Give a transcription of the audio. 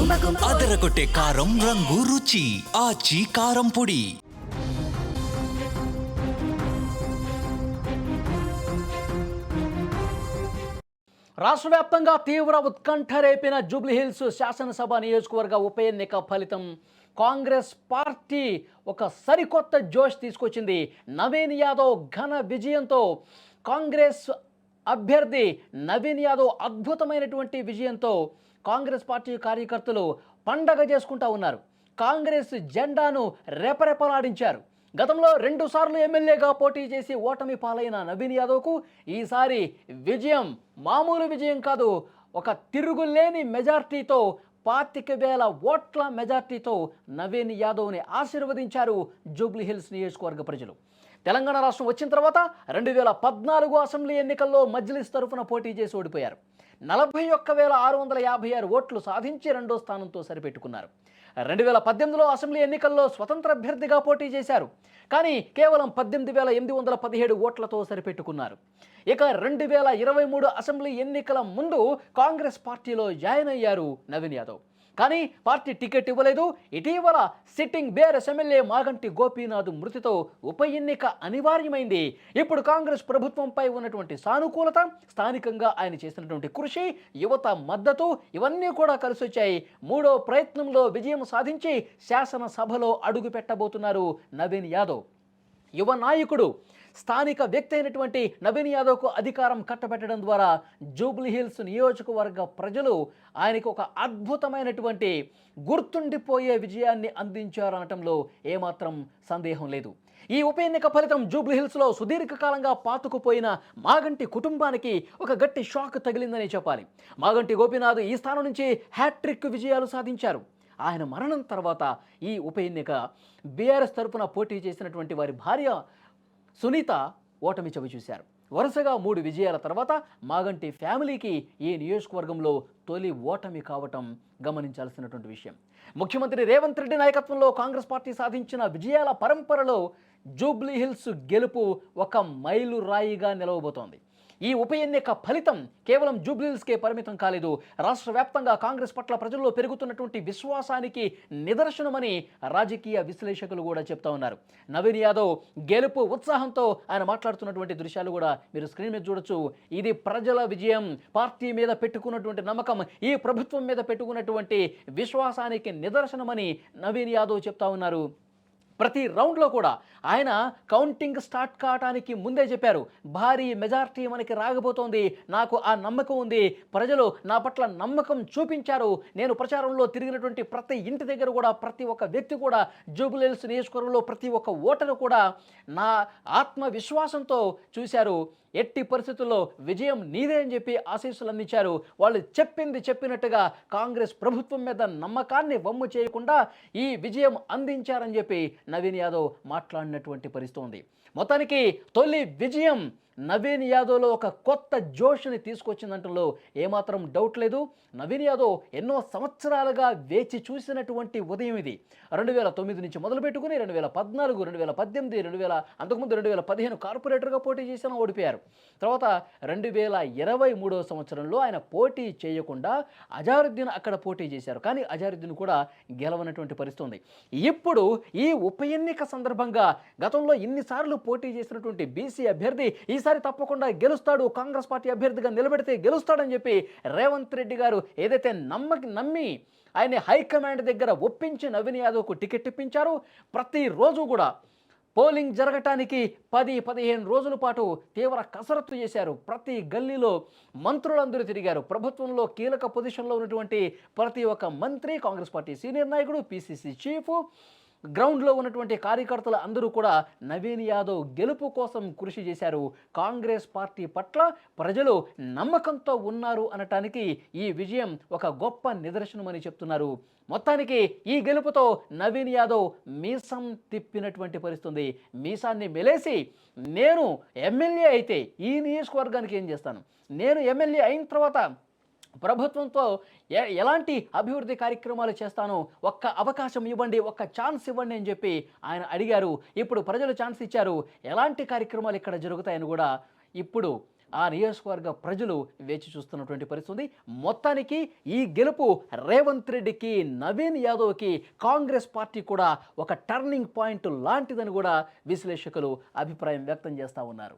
అదరగొట్టే కారం రంగు రుచి ఆచి కారం పొడి. రాష్ట్ర వ్యాప్తంగా తీవ్ర ఉత్కంఠ రేపిన జూబ్లీహిల్స్ శాసనసభ నియోజకవర్గ ఉప ఎన్నిక ఫలితం కాంగ్రెస్ పార్టీ ఒక సరికొత్త జోష్ తీసుకొచ్చింది. నవీన్ యాదవ్ ఘన విజయంతో కాంగ్రెస్ అభ్యర్థి నవీన్ యాదవ్ అద్భుతమైనటువంటి విజయంతో కాంగ్రెస్ పార్టీ కార్యకర్తలు పండగ చేసుకుంటా ఉన్నారు. కాంగ్రెస్ జెండాను రెపరెపలాడించారు. గతంలో 2 సార్లు ఎమ్మెల్యేగా పోటీ చేసి ఓటమి పాలైన నవీన్ యాదవ్కు ఈసారి విజయం మామూలు విజయం కాదు. ఒక తిరుగులేని మెజార్టీతో 25,000 ఓట్ల మెజార్టీతో నవీన్ యాదవ్ని ఆశీర్వదించారు జూబ్లీహిల్స్ నియోజకవర్గ ప్రజలు. తెలంగాణ రాష్ట్రం వచ్చిన తర్వాత 2014 అసెంబ్లీ ఎన్నికల్లో మజ్లిస్ తరఫున పోటీ చేసి ఓడిపోయారు. 41,656 ఓట్లు సాధించి 2వ స్థానంతో సరిపెట్టుకున్నారు. 2018లో అసెంబ్లీ ఎన్నికల్లో స్వతంత్ర అభ్యర్థిగా పోటీ చేశారు. కానీ కేవలం 18,817 ఓట్లతో సరిపెట్టుకున్నారు. ఇక 2023 అసెంబ్లీ ఎన్నికల ముందు కాంగ్రెస్ పార్టీలో జాయిన్ అయ్యారు నవీన్ యాదవ్. కానీ పార్టీ టికెట్ ఇవ్వలేదు. ఇటీవల sitting BRS MLA Maganti Gopinath మృతితో ఉప ఎన్నిక అనివార్యమైంది. ఇప్పుడు కాంగ్రెస్ ప్రభుత్వంపై ఉన్నటువంటి సానుకూలత, స్థానికంగా ఆయన చేసినటువంటి కృషి, యువత మద్దతు ఇవన్నీ కూడా కలిసొచ్చాయి. 3వ ప్రయత్నంలో విజయం సాధించి శాసనసభలో అడుగు పెట్టబోతున్నారు నవీన్ యాదవ్. యువ నాయకుడు, స్థానిక వ్యక్తి అయినటువంటి నవీన్ యాదవ్కు అధికారం కట్టబెట్టడం ద్వారా జూబ్లీహిల్స్ నియోజకవర్గ ప్రజలు ఆయనకు ఒక అద్భుతమైనటువంటి గుర్తుండిపోయే విజయాన్ని అందించారనటంలో ఏమాత్రం సందేహం లేదు. ఈ ఉప ఎన్నిక ఫలితం జూబ్లీహిల్స్లో సుదీర్ఘకాలంగా పాతుకుపోయిన మాగంటి కుటుంబానికి ఒక గట్టి షాక్ తగిలిందని చెప్పాలి. మాగంటి గోపీనాథ్ ఈ స్థానం నుంచి హ్యాట్రిక్ విజయాలు సాధించారు. ఆయన మరణం తర్వాత ఈ ఉప ఎన్నిక బీఆర్ఎస్ తరఫున పోటీ చేసినటువంటి వారి భార్య సునీత ఓటమి చవిచూశారు. వరుసగా 3 విజయాల తర్వాత మాగంటి ఫ్యామిలీకి ఈ నియోజకవర్గంలో తొలి ఓటమి కావటం గమనించాల్సినటువంటి విషయం. ముఖ్యమంత్రి రేవంత్ రెడ్డి నాయకత్వంలో కాంగ్రెస్ పార్టీ సాధించిన విజయాల పరంపరలో జూబ్లీహిల్స్ గెలుపు ఒక మైలురాయిగా నిలవబోతోంది. ఈ ఉప ఎన్నిక ఫలితం కేవలం జూబ్లీహిల్స్కే పరిమితం కాలేదు. రాష్ట్ర వ్యాప్తంగా కాంగ్రెస్ పట్ల ప్రజల్లో పెరుగుతున్నటువంటి విశ్వాసానికి నిదర్శనమని రాజకీయ విశ్లేషకులు కూడా చెప్తా ఉన్నారు. నవీన్ యాదవ్ గెలుపు ఉత్సాహంతో ఆయన మాట్లాడుతున్నటువంటి దృశ్యాలు కూడా మీరు స్క్రీన్ మీద చూడొచ్చు. ఇది ప్రజల విజయం, పార్టీ మీద పెట్టుకున్నటువంటి నమ్మకం, ఈ ప్రభుత్వం మీద పెట్టుకున్నటువంటి విశ్వాసానికి నిదర్శనమని నవీన్ యాదవ్ చెప్తా ఉన్నారు. ప్రతి రౌండ్లో కూడా ఆయన కౌంటింగ్ స్టార్ట్ కావడానికి ముందే చెప్పారు, భారీ మెజార్టీ మనకి రాగబోతోంది, నాకు ఆ నమ్మకం ఉంది, ప్రజలు నా పట్ల నమ్మకం చూపించారు. నేను ప్రచారంలో తిరిగినటువంటి ప్రతి ఇంటి దగ్గర కూడా ప్రతి ఒక్క వ్యక్తి కూడా జూబ్లీహిల్స్ నియోజకవర్గంలో ప్రతి ఒక్క ఓటరు కూడా నా ఆత్మవిశ్వాసంతో చూశారు. ఎట్టి పరిస్థితుల్లో విజయం నీదే అని చెప్పి ఆశీస్సులు అందించారు. వాళ్ళు చెప్పింది చెప్పినట్టుగా కాంగ్రెస్ ప్రభుత్వం మీద నమ్మకాన్ని వమ్ము చేయకుండా ఈ విజయం అందించారని చెప్పి నవీన్ యాదవ్ మాట్లాడినటువంటి పరిస్థితి ఉంది. మొత్తానికి తొలి విజయం నవీన్ యాదవ్లో ఒక కొత్త జోష్ని తీసుకొచ్చిందంటలో ఏమాత్రం డౌట్ లేదు. నవీన్ యాదవ్ ఎన్నో సంవత్సరాలుగా వేచి చూసినటువంటి ఉదయం ఇది. 2009 నుంచి మొదలుపెట్టుకుని 2014, 2018, అంతకుముందు 2015 కార్పొరేటర్గా పోటీ చేసిన ఓడిపోయారు. తర్వాత 2023 సంవత్సరంలో ఆయన పోటీ చేయకుండా అజారుద్దీన్ అక్కడ పోటీ చేశారు. కానీ అజారుద్దీన్ కూడా గెలవనటువంటి పరిస్థితి ఉంది. ఇప్పుడు ఈ ఉప ఎన్నిక సందర్భంగా గతంలో ఇన్నిసార్లు పోటీ చేసినటువంటి బీసీ అభ్యర్థి ఈసారి తప్పకుండా గెలుస్తాడు, కాంగ్రెస్ పార్టీ అభ్యర్థిగా నిలబెడితే గెలుస్తాడని చెప్పి రేవంత్ రెడ్డి గారు ఏదైతే నమ్మి ఆయన హైకమాండ్ దగ్గర ఒప్పించి నవీన్ యాదవ్కు టికెట్ ఇప్పించారు. ప్రతిరోజు కూడా పోలింగ్ జరగటానికి 10-15 రోజుల పాటు తీవ్ర కసరత్తు చేశారు. ప్రతి గల్లీలో మంత్రులందరూ తిరిగారు. ప్రభుత్వంలో కీలక పొజిషన్లో ఉన్నటువంటి ప్రతి ఒక్క మంత్రి, కాంగ్రెస్ పార్టీ సీనియర్ నాయకుడు, పిసిసి చీఫ్, గ్రౌండ్లో ఉన్నటువంటి కార్యకర్తలు అందరూ కూడా నవీన్ యాదవ్ గెలుపు కోసం కృషి చేశారు. కాంగ్రెస్ పార్టీ పట్ల ప్రజలు నమ్మకంతో ఉన్నారు అనటానికి ఈ విజయం ఒక గొప్ప నిదర్శనమని చెప్తున్నారు. మొత్తానికి ఈ గెలుపుతో నవీన్ యాదవ్ మీసం తిప్పినటువంటి పరిస్థితుంది. మీసాన్ని మెలేసి నేను ఎమ్మెల్యే అయితే ఈ నియోజకవర్గానికి ఏం చేస్తాను, నేను ఎమ్మెల్యే అయిన తర్వాత ప్రభుత్వంతో ఎలాంటి అభివృద్ధి కార్యక్రమాలు చేస్తానో ఒక్క అవకాశం ఇవ్వండి, ఒక్క ఛాన్స్ ఇవ్వండి అని చెప్పి ఆయన అడిగారు. ఇప్పుడు ప్రజలు ఛాన్స్ ఇచ్చారు. ఎలాంటి కార్యక్రమాలు ఇక్కడ జరుగుతాయని కూడా ఇప్పుడు ఆ నియోజకవర్గ ప్రజలు వేచి చూస్తున్నటువంటి పరిస్థితి. మొత్తానికి ఈ గెలుపు రేవంత్ రెడ్డికి, నవీన్ యాదవ్కి, కాంగ్రెస్ పార్టీ కూడా ఒక టర్నింగ్ పాయింట్ లాంటిదని కూడా విశ్లేషకులు అభిప్రాయం వ్యక్తం చేస్తూ ఉన్నారు.